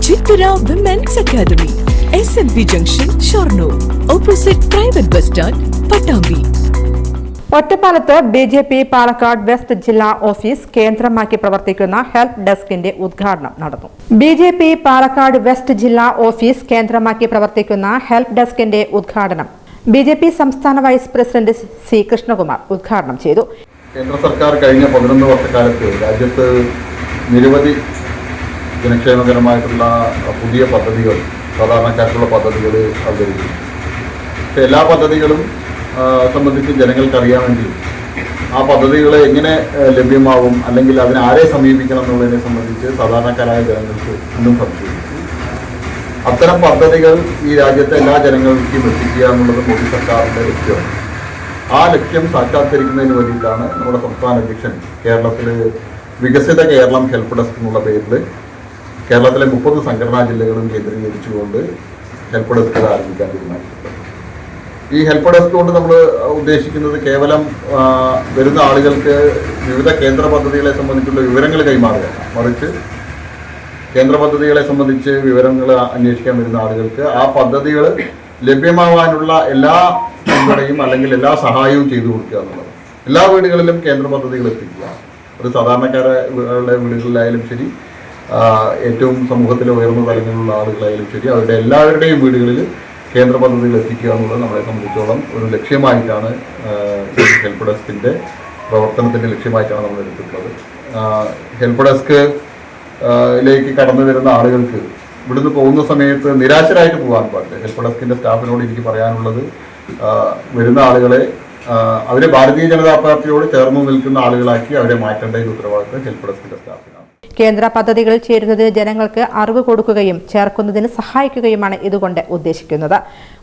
ചിത്തര women's academy, SMB junction, Shoranur, opposite private bus stand, Pattambi. ഒറ്റപ്പാലത്ത് BJP Palakkad west ജില്ലാ office കേന്ദ്രമാക്കി പ്രവർത്തിക്കുന്ന ഹെൽപ്പ് ഡെസ്കിന്റെ ഉദ്ഘാടനം നടന്നു. ബിജെപി പാലക്കാട് വെസ്റ്റ് ജില്ലാ ഓഫീസ് കേന്ദ്രമാക്കി പ്രവർത്തിക്കുന്ന ഹെൽപ്പ് ഡെസ്കിന്റെ ഉദ്ഘാടനം ബിജെപി സംസ്ഥാന വൈസ് പ്രസിഡന്റ് സി കൃഷ്ണകുമാർ ഉദ്ഘാടനം ചെയ്തു. കേന്ദ്ര സർക്കാർ കഴിഞ്ഞ 11 വർഷക്കാലത്ത് രാജ്യത്ത് നിരവധി ജനക്ഷേമകരമായിട്ടുള്ള പുതിയ പദ്ധതികൾ, സാധാരണക്കാർക്കുള്ള പദ്ധതികൾ അവതരിപ്പിച്ചു. എല്ലാ പദ്ധതികളും സംബന്ധിച്ച് ജനങ്ങൾക്കറിയാമെങ്കിൽ ആ പദ്ധതികൾ എങ്ങനെ ലഭ്യമാവും, അല്ലെങ്കിൽ അതിനെ ആരെ സമീപിക്കണം എന്നുള്ളതിനെ സംബന്ധിച്ച് സാധാരണക്കാരായ ജനങ്ങൾക്ക് ഒന്നും സംശയിച്ചു. അത്തരം പദ്ധതികൾ ഈ രാജ്യത്തെ എല്ലാ ജനങ്ങൾക്കും എത്തിക്കുക എന്നുള്ളത് മോദി സർക്കാരിൻ്റെ ലക്ഷ്യമാണ്. ആ ലക്ഷ്യം സാക്ഷാത്കരിക്കുന്നതിന് വേണ്ടിയിട്ടാണ് നമ്മുടെ സംസ്ഥാന അധ്യക്ഷൻ കേരളത്തിൽ വികസിത കേരളം ഹെൽപ്പ് ഡെസ്ക് എന്നുള്ള പേരിൽ കേരളത്തിലെ 30 സംഘടനാ ജില്ലകളും കേന്ദ്രീകരിച്ചുകൊണ്ട് ഹെൽപ്പ് ഡെസ്ക് ആരംഭിക്കാൻ തീരുമാനിച്ചിട്ടുണ്ട്. ഈ ഹെൽപ്പ് ഡെസ്ക് കൊണ്ട് നമ്മൾ ഉദ്ദേശിക്കുന്നത് കേവലം വരുന്ന ആളുകൾക്ക് വിവിധ കേന്ദ്ര പദ്ധതികളെ സംബന്ധിച്ചുള്ള വിവരങ്ങൾ കൈമാറുകയാണ്. മറിച്ച് കേന്ദ്ര പദ്ധതികളെ സംബന്ധിച്ച് വിവരങ്ങൾ അന്വേഷിക്കാൻ വരുന്ന ആളുകൾക്ക് ആ പദ്ധതികൾ ലഭ്യമാവാനുള്ള എല്ലാ പിന്തുണയും അല്ലെങ്കിൽ എല്ലാ സഹായവും ചെയ്തു കൊടുക്കുക എന്നുള്ളത്. എല്ലാ വീടുകളിലും കേന്ദ്ര പദ്ധതികൾ എത്തിക്കുക. ഒരു സാധാരണക്കാരുടെ വീടുകളിലായാലും ശരി, ഏറ്റവും സമൂഹത്തിലെ ഉയർന്ന തലങ്ങളിലുള്ള ആളുകളായാലും ശരി, അവരുടെ എല്ലാവരുടെയും വീടുകളിൽ കേന്ദ്ര പദ്ധതികൾ എത്തിക്കുക എന്നുള്ളത് നമ്മളെ സംബന്ധിച്ചോളം ഒരു ലക്ഷ്യമായിട്ടാണ്, ഹെൽപ്പ് ഡെസ്കിൻ്റെ പ്രവർത്തനത്തിൻ്റെ ലക്ഷ്യമായിട്ടാണ് നമ്മൾ എടുത്തിട്ടുള്ളത്. ഹെൽപ്പ് ഡെസ്ക് ലേക്ക് കടന്നു വരുന്ന ആളുകൾക്ക് ഇവിടുന്ന് പോകുന്ന സമയത്ത് നിരാശരായിട്ട് പോകാൻ പാടില്ല. ഹെൽപ്പ് ഡെസ്കിൻ്റെ സ്റ്റാഫിനോട് എനിക്ക് പറയാനുള്ളത്, വരുന്ന ആളുകളെ അവരെ ഭാരതീയ ജനതാ പാർട്ടിയോട് ചേർന്ന് നിൽക്കുന്ന ആളുകളാക്കി അവരെ മാറ്റേണ്ട ഒരു ഉത്തരവാദിത്തം ഹെൽപ്പ് ഡെസ്കിൻ്റെ സ്റ്റാഫിനാണ്. കേന്ദ്ര പദ്ധതികളിൽ ചേരുന്നതിന് ജനങ്ങൾക്ക് അറിവ് കൊടുക്കുകയും ചേർക്കുന്നതിന് സഹായിക്കുകയുമാണ് ഇതുകൊണ്ട് ഉദ്ദേശിക്കുന്നത്.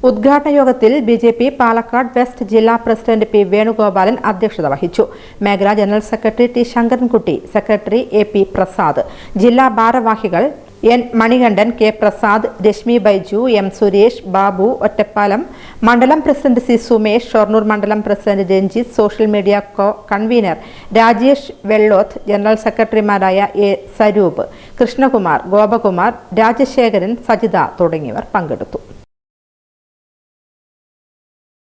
ഉദ്ഘാടന യോഗത്തിൽ ബിജെപി പാലക്കാട് വെസ്റ്റ് ജില്ലാ പ്രസിഡന്റ് പി വേണുഗോപാലൻ അധ്യക്ഷത വഹിച്ചു. മേഖലാ general secretary T Sankarankutty, secretary AP Prasad, ജില്ലാ ഭാരവാഹികൾ N Manikandan, K Prasad, Rashmi Baiju, M Suresh Babu, Ottapalam മണ്ഡലം പ്രസിഡന്റ് സി സുമേഷ്, ഷൊർണൂർ മണ്ഡലം president Ranjith, social media convener Rajesh Vellothu, general സെക്രട്ടറിമാരായ A സരൂപ്, കൃഷ്ണകുമാർ, ഗോപകുമാർ, രാജശേഖരൻ, സജിത തുടങ്ങിയവർ പങ്കെടുത്തു.